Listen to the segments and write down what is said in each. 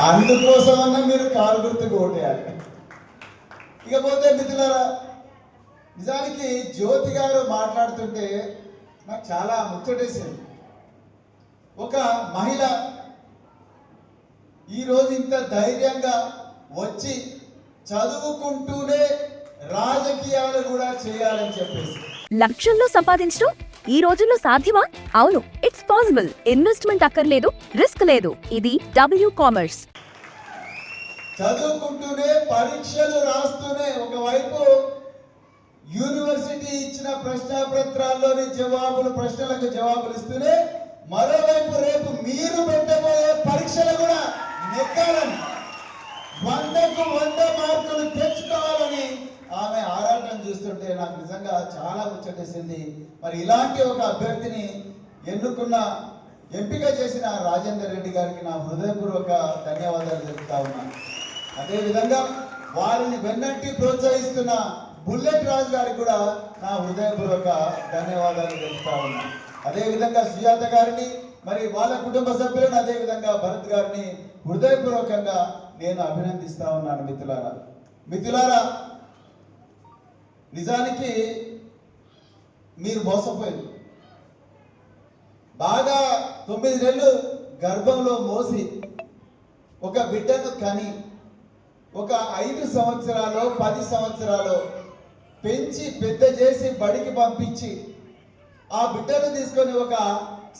అందుకోసమన్నా మీరు కారు గుర్తుకు ఓటేయాలి. ఇకపోతే మిత్రులారా, నిజానికి జ్యోతి గారు మాట్లాడుతుంటే నాకు చాలా ముచ్చటేసింది. ఒక మహిళ ఈరోజు ఇంత ధైర్యంగా వచ్చి చదువుకుంటూనే రాజకీయాలు కూడా చేయాలని చెప్పేసి లక్షల్లో సంపాదించడం ఈ రోజుల్లో సాధ్యమా? అవును, ఇట్స్ పాసిబుల్. ఇన్వెస్ట్మెంట్ అక్కర్లేదు, రిస్క్ లేదు. ఇది W కామర్స్. చదువుకుంటూనే పరీక్షలు రాస్తూనే ఒకవైపు యూనివర్సిటీ ఇచ్చిన ప్రశ్నపత్రాల్లోని ప్రశ్నలకు జవాబులు ఇస్తూనే మరోవైపు రేపు మీరు పెట్టబోయే పరీక్షలు కూడా నెగ్గాలని, 100కు 100 మార్కులు తెచ్చుకోవాలని ఆమె ఆరాటం చూస్తుంటే నాకు నిజంగా చాలా ముచ్చటేసింది. మరి ఇలాంటి ఒక అభ్యర్థిని ఎంపిక చేసిన రాజేందర్ రెడ్డి గారికి నా హృదయపూర్వక ధన్యవాదాలు తెలుపుతా ఉన్నాను. అదేవిధంగా వారిని వెన్నంటి ప్రోత్సహిస్తున్న బుల్లెట్ రాజు గారికి కూడా నా హృదయపూర్వక ధన్యవాదాలు తెలుపుతా ఉన్నాను. అదేవిధంగా సుజాత గారిని, మరి వాళ్ళ కుటుంబ సభ్యులను, అదేవిధంగా భరత్ గారిని హృదయపూర్వకంగా నేను అభినందిస్తా ఉన్నాను. మిత్రులారా, నిజానికి మీరు మోసపోయింది. బాగా 9 నెలలు గర్భంలో మోసి ఒక బిడ్డను కని ఒక 5 సంవత్సరాలు 10 సంవత్సరాలు పెంచి పెద్ద చేసి బడికి పంపించి ఆ బిడ్డను తీసుకొని ఒక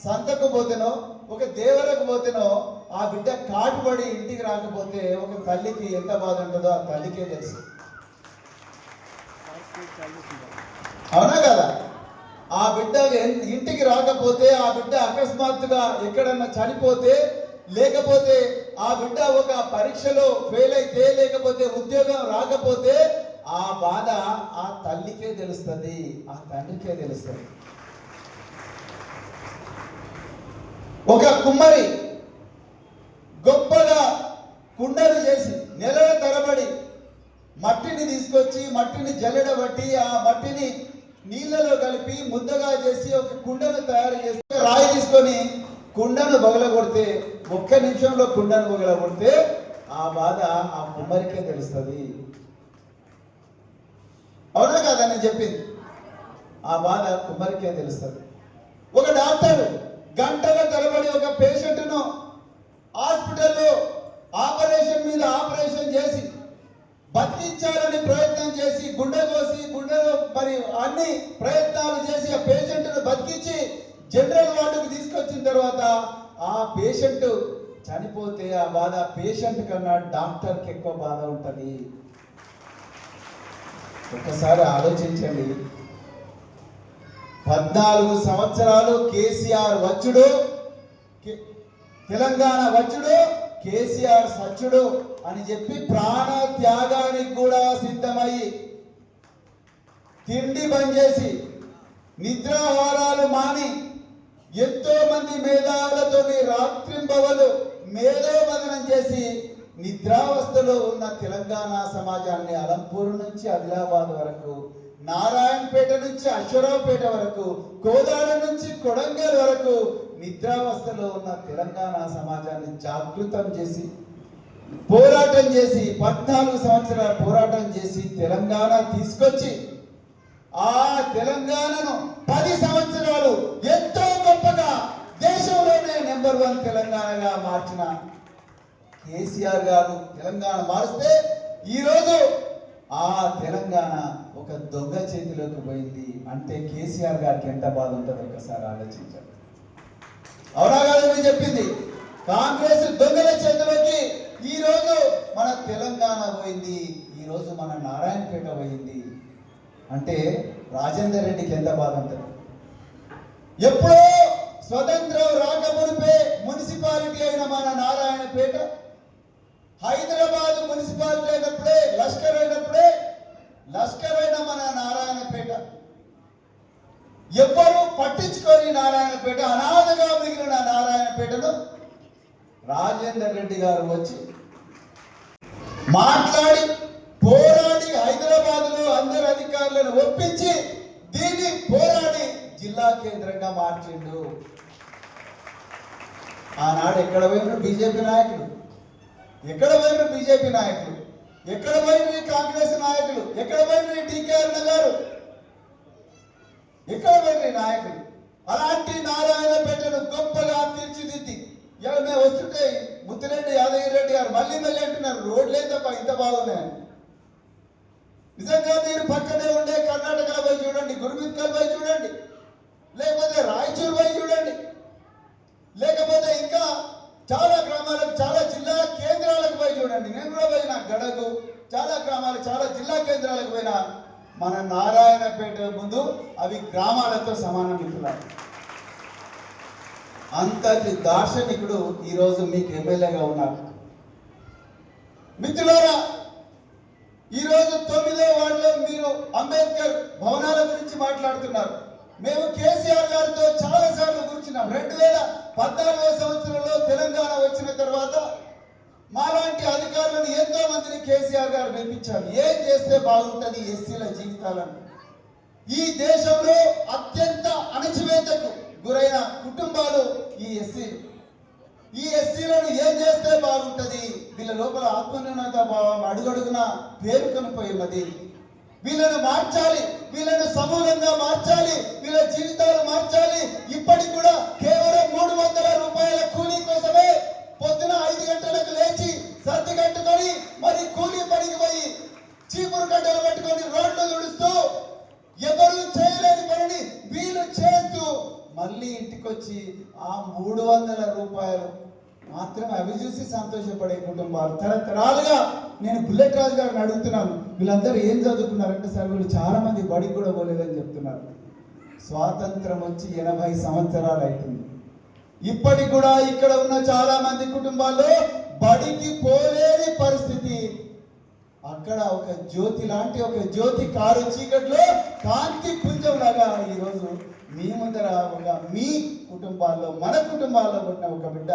సంతకు పోతేనో ఒక దేవరకు పోతేనో ఆ బిడ్డ కాటుబడి ఇంటికి రాకపోతే ఒక తల్లికి ఎంత బాధ ఉంటుందో ఆ తల్లికే తెలుసు. అవునా కదా? ఆ బిడ్డ ఇంటికి రాకపోతే, ఆ బిడ్డ అకస్మాత్తుగా ఎక్కడన్నా చనిపోతే, లేకపోతే ఆ బిడ్డ ఒక పరీక్షలో ఫెయిల్ అయితే, లేకపోతే ఉద్యోగం రాకపోతే ఆ బాధ ఆ తల్లికే తెలుస్తుంది, ఆ తండ్రికే తెలుస్తుంది. ఒక కుమ్మరి గొప్పగా కుండలు చేసి నెలల తరబడి మట్టిని తీసుకొచ్చి మట్టిని జల్లెడబట్టి ఆ మట్టిని నీళ్ళలో కలిపి ముద్దగా చేసి ఒక కుండను తయారు చేసి రాయి తీసుకొని కుండను బగలగొడితే, 1 నిమిషంలో కుండను బగలగొడితే ఆ బాధ ఆ కుమ్మరికే తెలుస్తుంది. అవునా కదా నేను చెప్పింది? ఆ బాధ కుమ్మరికే తెలుస్తుంది. ఒక డాక్టర్ గంటల తరబడి ఒక పేషెంట్ను హాస్పిటల్లో ఆపరేషన్ మీద ఆపరేషన్ చేసి బతికించాలని ప్రయత్నం చేసి గుండెలో మరి అన్ని ప్రయత్నాలు చేసి ఆ పేషెంట్ను బతికించి జనరల్ వార్డుకు తీసుకొచ్చిన తర్వాత ఆ పేషెంట్ చనిపోతే ఆ బాధ పేషెంట్ కన్నా డాక్టర్కి ఎక్కువ బాధ ఉంటుంది. ఒక్కసారి ఆలోచించండి. 14 సంవత్సరాలు కేసీఆర్ వచ్చుడు, తెలంగాణ వచ్చుడు, కేసీఆర్ సచ్చుడు అని చెప్పి ప్రాణ త్యాగానికి కూడా సిద్ధమయ్యి తిండి బంద్ చేసి నిద్రాహారాలు మాని ఎంతో మంది మేధావులతో రాత్రింబవలు మేధోమదనం చేసి నిద్రావస్థలో ఉన్న తెలంగాణ సమాజాన్ని అలంపూర్ నుంచి ఆదిలాబాద్ వరకు, నారాయణపేట నుంచి అశ్వరావుపేట వరకు, కోదాడ నుంచి కొడంగల్ వరకు నిద్రావస్థలో ఉన్న తెలంగాణ సమాజాన్ని జాగృతం చేసి పోరాటం చేసి 14 సంవత్సరాల పోరాటం చేసి తెలంగాణ తీసుకొచ్చి ఆ తెలంగాణను 10 సంవత్సరాలు ఎంతో గొప్పగా దేశంలోనే నెంబర్ 1 తెలంగాణగా మార్చిన కేసీఆర్ గారు తెలంగాణ మారిస్తే ఈరోజు ఆ తెలంగాణ ఒక దొంగ చేతిలోకి పోయింది అంటే కేసీఆర్ గారికి ఎంత బాధ ఉంటుందో ఒకసారి ఆలోచించండి. అవునా కాదు? నేను చెప్పింది కాంగ్రెస్ దొంగల చేతిలోకి ఈరోజు మన తెలంగాణ పోయింది, ఈరోజు మన నారాయణపేట పోయింది అంటే రాజేందర్ రెడ్డికి ఎంత బాధ ఉంటుంది? ఎప్పుడో స్వతంత్రం రాకమునిపే మున్సిపాలిటీ అయిన మన నారాయణపేట, హైదరాబాద్ మున్సిపాలిటీ అయినప్పుడే లష్కర్ అయిన మన నారాయణపేట ఎవ్వరూ పట్టించుకొని నారాయణపేట అనాథగా మిగిలిన నారాయణపేటను రాజేందర్ రెడ్డి గారు వచ్చి మాట్లాడి పోరాడి హైదరాబాద్లో అందరు అధికారులను ఒప్పించి దీన్ని పోరాడి జిల్లా కేంద్రంగా మార్చిండు. ఆనాడు ఎక్కడ పోయిన బీజేపీ నాయకులు ఎక్కడ పోయిన బీజేపీ నాయకులు, ఎక్కడ పోయిన కాంగ్రెస్ నాయకులు, ఎక్కడ పోయిన డీకే అరుణ గారు, ఎక్కడ పోయిన నాయకులు? అలాంటి నారాయణపేటను గొప్పగా తీర్చిదిద్ది ఇలా మేము వస్తుంటే ముత్తిరెడ్డి యాదగిరి రెడ్డి గారు మళ్ళీ అంటున్నారు రోడ్లే తప్ప ఇంత బాగున్నాయని. నిజంగా మీరు పక్కనే ఉండే కర్ణాటకలో పోయి చూడండి, గురుమిత్కల్ పోయి చూడండి, లేకపోతే రాయచూరు పోయి చూడండి, లేకపోతే ఇంకా చాలా గ్రామాలకు, చాలా జిల్లా కేంద్రాలకు పోయి చూడండి. నేను కూడా పోయినా గడకు, చాలా గ్రామాలు, చాలా జిల్లా కేంద్రాలకు పోయినా మన నారాయణపేట ముందు అవి గ్రామాలతో సమానం మిత్రులారా. అంతటి దార్శనికుడు ఈరోజు మీకు ఎమ్మెల్యేగా ఉన్నారు మిత్రులారా. ఈరోజు 9వ వార్డులో మీరు అంబేద్కర్ భవనాల గురించి మాట్లాడుతున్నారు. మేము కేసీఆర్ గారితో చాలా సార్లు కూర్చున్నాం. 2014వ సంవత్సరంలో తెలంగాణ వచ్చిన తర్వాత మాలాంటి అధికారులను ఎంతో మందిని కేసీఆర్ గారు పిలిపించారు. ఏం చేస్తే బాగుంటుంది ఎస్సీల జీవితాలను? ఈ దేశంలో అత్యంత అణచివేతకు గురైన కుటుంబాలు ఈ ఎస్సీలను ఏం చేస్తే బాగుంటుంది? వీళ్ళ లోపల ఆత్మన్యూనత భావం అడుగడుగున పేరుకొని ఉన్నది. వీళ్ళను మార్చాలి, వీళ్ళను సమూలంగా మార్చాలి, వీళ్ళ జీవితాలు మార్చాలి. ఇప్పటికి కూడా కేవలం 300 రూపాయల కూలీ కోసమే పొద్దున 5 గంటలకు లేచి సర్ది కట్టుకొని మరి కూలీ పనికి పోయి చీపురు గడ్డలు పట్టుకొని రోడ్లు తుడుస్తూ ఎవరు చేయలేని పనిని వీళ్ళు చేస్తూ మళ్ళీ ఇంటికొచ్చి ఆ 300 రూపాయలు మాత్రమే అవి చూసి సంతోషపడే కుటుంబాలు తరతరాలుగా. నేను బుల్లెట్ రాజు గారిని అడుగుతున్నాను, వీళ్ళందరూ ఏం చదువుకున్నారంటే సార్ వీళ్ళు చాలా మంది బడికి కూడా పోలేదని చెప్తున్నారు. స్వాతంత్రం వచ్చి 80 సంవత్సరాలు అవుతుంది. ఇప్పటికి కూడా ఇక్కడ ఉన్న చాలా మంది కుటుంబాల్లో బడికి పోలేని పరిస్థితి. అక్కడ ఒక జ్యోతి లాంటి ఒక జ్యోతి కారు చీకట్లో కాంతి పుంజం లాగా ఈరోజు మీ ముందర ఒక మీ కుటుంబాల్లో, మన కుటుంబాల్లో ఉన్న ఒక బిడ్డ.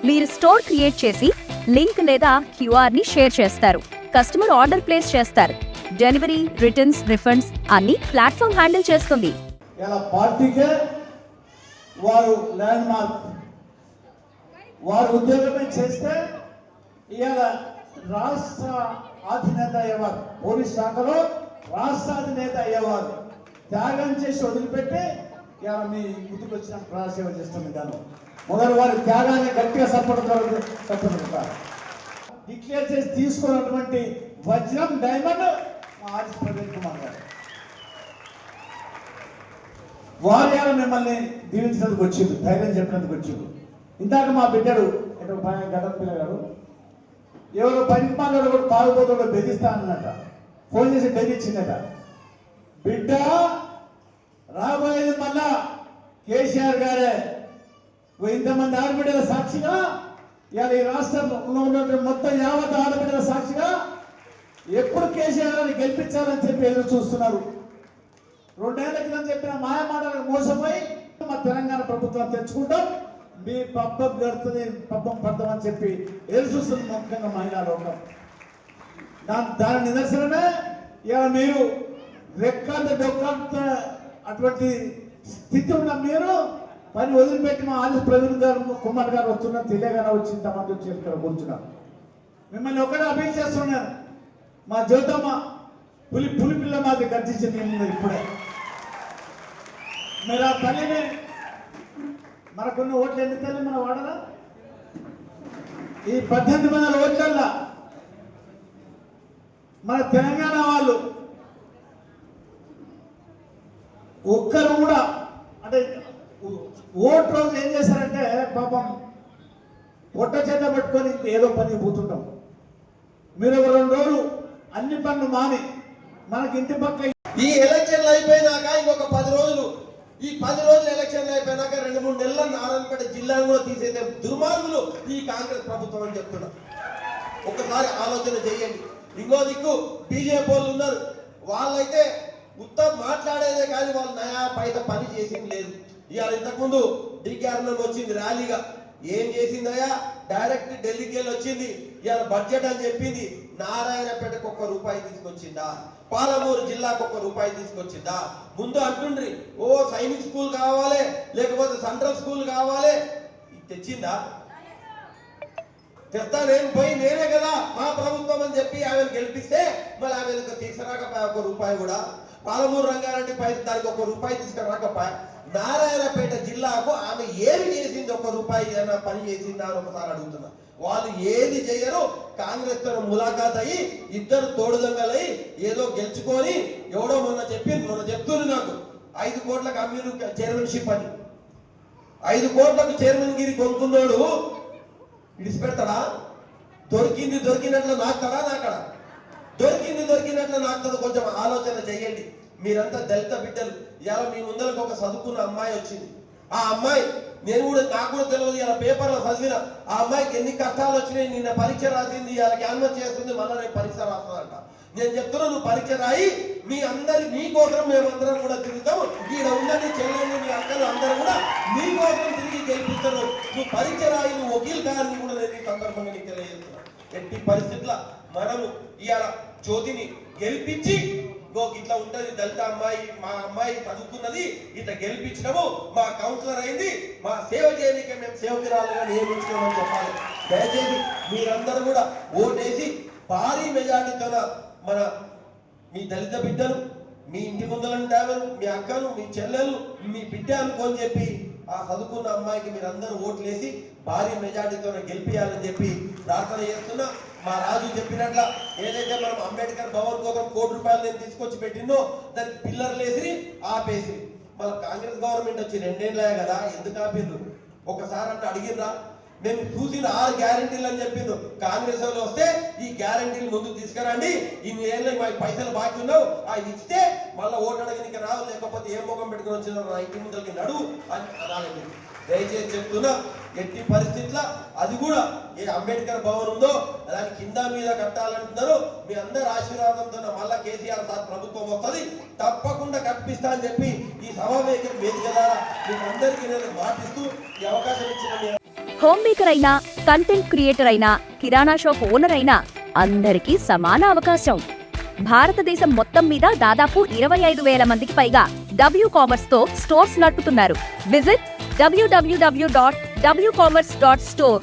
మీరు స్టోర్ క్రియేట్ చేసి లింక్ లేదా క్యూఆర్ ని షేర్ చేస్తారు. కస్టమర్ ఆర్డర్ ప్లేస్ చేస్తారు. డెలివరీ, రిటర్న్స్, రిఫండ్స్ అన్ని ప్లాట్ఫామ్ హ్యాండిల్ చేస్తుంది. ఇలా పార్టీకే వారు ల్యాండ్ మార్క్, వారు ఉద్యోగమే చేస్తే ఇవాళ రాష్ట్ర అధినేత అయ్యేవారు, పోలీస్ శాఖలో రాష్ట్ర అధినేత అయ్యేవారు త్యాగం చేసి వదిలిపెట్టి ఇవాళ మీ ముందుకు వచ్చిన ప్రజాసేవ చేస్తున్న విధానం మొదలు వారి త్యాగాన్ని గట్టిగా సపోర్ట్ డిక్లేర్ చేసి తీసుకున్నటువంటి వజ్రం డైమండ్ మా ఆర్ఎస్ ప్రవీణ్ కుమార్ గారు. వారు మిమ్మల్ని దీవించినందుకు వచ్చింది, ధైర్యం చెప్పినందుకు వచ్చింది. ఇందాక మా బిడ్డడు గడ్డ పిల్ల గారు ఎవరో పనికి మాట్లాడు కూడా తాగుబోతుండో బెదిరిస్తానన్నట, ఫోన్ చేసి బెదిరించిందట. బిడ్డ రాబోయేది మళ్ళా కేసీఆర్ గారే. ఇంతమంది ఆడబిడ్డల సాక్షిగా ఇవాళ ఈ రాష్ట్రంలో ఉన్నటువంటి మొత్తం యావత్ ఆడబిడ్డల సాక్షిగా ఎప్పుడు కేసీఆర్ అని గెలిపించాలని చెప్పి ఎదురు చూస్తున్నారు. 2 ఏళ్ల క్రితం చెప్పిన మాయమాటలకు మోసపోయి మా తెలంగాణ ప్రభుత్వం తెచ్చుకుంటాం, మీ పబ్బం గడుతుంది, పబ్బం పడతామని చెప్పి ఎదురు చూస్తుంది ముఖ్యంగా మహిళా లోకం. దాని నిదర్శనమే ఇవాళ మీరు రెక్కాంత డొక్కాంత అటువంటి స్థితి ఉన్న మీరు పని వదిలిపెట్టి మా ఆర్ఎస్ ప్రవీణ్ గారు కుమార్ గారు వస్తున్నారు, తెలియగానే వచ్చి ఇంతమంది వచ్చి ఇక్కడ కూర్చున్నారు. మిమ్మల్ని ఒకటే అపీల్ చేస్తున్నారు, మా జ్యోతమ్మ పులి పిల్ల మాది గర్జించింది ఇప్పుడే. మీరు ఆ తల్లిని, మనకున్న ఓట్లు ఎన్ని తల్లి మన వాడలా? ఈ 18,000 ఓట్లల్లా మన తెలంగాణ వాళ్ళు ఒక్కరు కూడా అంటే ఓటు రోజు ఏం చేశారంటే పాపం పొట్ట చేత పెట్టుకొని ఏదో పని పోతుంటాం. మీరు 2 రోజులు అన్ని పనులు మాని మనకి ఇంటి పక్క ఈ ఎలక్షన్లు అయిపోయినాక ఇంకొక 10 రోజులు, ఈ 10 రోజులు ఎలక్షన్లు అయిపోయినాక 2-3 నెలల నారాయణపేట జిల్లాను కూడా తీసేసే దుర్మార్గులు ఈ కాంగ్రెస్ ప్రభుత్వం అని చెప్తున్నా. ఒకసారి ఆలోచన చేయండి. ఇంకో దిక్కు బీజేపీ వాళ్ళు ఉన్నారు, వాళ్ళైతే ఉత్తమ్ మాట్లాడేదే కానీ వాళ్ళు నయా పైత పని చేసింది లేదు. ఇవాళ ఇంతకుముందు డీకేఆర్ వచ్చింది ర్యాలీగా, ఏం చేసిందయ్యా? డైరెక్ట్ ఢిల్లీకి వెళ్ళి వచ్చింది. ఇవాళ బడ్జెట్ అని చెప్పింది. నారాయణపేటకు 1 రూపాయి తీసుకొచ్చిందా? పాలమూరు జిల్లాకు 1 రూపాయి తీసుకొచ్చిందా? ముందు అంటుండ్రి ఓ సైనిక్ స్కూల్ కావాలి, లేకపోతే సెంట్రల్ స్కూల్ కావాలి, తెచ్చిందా? తెస్తా నేను పోయి నేనే కదా మా ప్రభుత్వం అని చెప్పి ఆమెను గెలిపిస్తే మళ్ళీ ఆమె తీసుకురాకపోయా ఒక రూపాయి కూడా. పాలమూరు రంగారెడ్డి పై దానికి ఒక రూపాయి తీసుకురాకపోయా. నారాయణపేట జిల్లాకు ఆమె ఏమి చేసింది, ఒక రూపాయి ఏమైనా పని చేసిందా అని ఒకసారి అడుగుతున్నా. వాళ్ళు ఏది చేయరు. కాంగ్రెస్ తో ములాఖాత్ అయ్యి ఇద్దరు తోడుదంగలై ఏదో గెలుచుకొని ఎవడో మొన్న చెప్తుంది నాకు 5 కోట్లకు అమ్మీరు చైర్మన్షిప్ అని. 5 కోట్లకు చైర్మన్ గిరి కొనుక్కున్నాడు విడిచిపెడతాడా? దొరికినట్లు నాకుతాడా? నాకడా దొరికినట్లు నాకుతాడు. కొంచెం ఆలోచన చేయండి. మీరంతా దళిత బిడ్డలు. ఇలా మీ ముందరకు ఒక చదువుకున్న అమ్మాయి వచ్చింది. ఆ అమ్మాయి నాకు కూడా తెలియదు, ఇలా పేపర్లో చదివిన. ఆ అమ్మాయికి ఎన్ని కష్టాలు వచ్చినాయి. నిన్న పరీక్ష రాసింది, ఇలా క్యాన్వస్ చేస్తుంది, మళ్ళీ రేపు పరీక్ష రాస్తుందంట. నేను చెప్తున్నా, నువ్వు పరీక్ష రాయి. మీ కోసం మేమందరం కూడా తిరుగుతాం. ఈడ ఉన్న నీ చెల్లెళ్ళు, నీ అక్కలు అందరూ కూడా మీ కోసం తిరిగి గెలిపిస్తారు. నువ్వు పరీక్ష రాయి, నువ్వు వకీల్ గారిని కూడా నేను ఈ సందర్భంగా నీకు తెలియజేస్తున్నా. ఎట్టి పరిస్థితుల్లో మనము ఇవాళ జ్యోతిని గెలిపించి ఇట్లా ఉంటది దళిత అమ్మాయి, మా అమ్మాయి చదువుకున్నది, ఇట్లా గెలిపించినాము, మా కౌన్సిలర్ అయింది, మా సేవ చేయడానికి మేము సేవకురాలుగా నియమించుకోమని చెప్పాలి. దయచేసి మీరందరూ కూడా ఓటేసి భారీ మెజార్టీతో మన మీ దళిత బిడ్డలు, మీ ఇంటి ముందలంటారు, మీ అక్కను, మీ చెల్లెలు, మీ బిడ్డ అనుకోని చెప్పి ఆ చదువుకున్న అమ్మాయికి మీరందరూ ఓట్లేసి భారీ మెజార్టీతో గెలిపియాలని చెప్పి ప్రార్థన చేస్తున్నా. మా రాజు చెప్పినట్ల ఏదైతే మనం అంబేద్కర్ భవన్ కోసం 1 కోటి రూపాయలు నేను తీసుకొచ్చి పెట్టిందో దానికి పిల్లర్లు వేసి ఆపేసి, మళ్ళీ కాంగ్రెస్ గవర్నమెంట్ వచ్చి 2 ఏళ్ళే కదా, ఎందుకు ఆపిండ్రు? ఒకసారి అంటే అడిగిర్రా? మేము చూసిన 6 గ్యారెంటీలు అని చెప్పిండ్రు. కాంగ్రెస్ వాళ్ళు వస్తే ఈ గ్యారెంటీలు ముందుకు తీసుకురండి, ఇన్ని ఏళ్ళు మా పైసలు బాకీ ఉన్నావు, అవి ఇస్తే మళ్ళీ ఓటు అడగనికి రావు, లేకపోతే ఏ ముఖం పెట్టుకుని వచ్చిన నా ఇంటి ముందరికి నడువు అని అనాలి. దయచేసి చెప్తున్నా, ఎట్టి పరిస్థితుల్లో అది కూడా ఏ అంబేద్కర్ భవన్ ఉందో దాని కింద మీద కట్టాలంటున్నారు. మీ అందరి ఆశీర్వాదంతో మళ్ళా కేసీఆర్ సార్ ప్రభుత్వం వస్తుంది, తప్పకుండా కల్పిస్తా అని చెప్పి ఈ సమావేశం వేదిక ద్వారా మీకు అందరికీ నేను మాటిస్తూ ఈ అవకాశం ఇచ్చిన హోమ్ మేకర్ అయినా, కంటెంట్ క్రియేటర్ అయినా, కిరాణా షాప్ ఓనర్ అయినా అందరికీ సమాన అవకాశం. భారతదేశం మొత్తం మీద దాదాపు 25,000 మందికి పైగా WCommerce తో స్టోర్స్ నడుపుతున్నారు. Visit www.wcommerce.store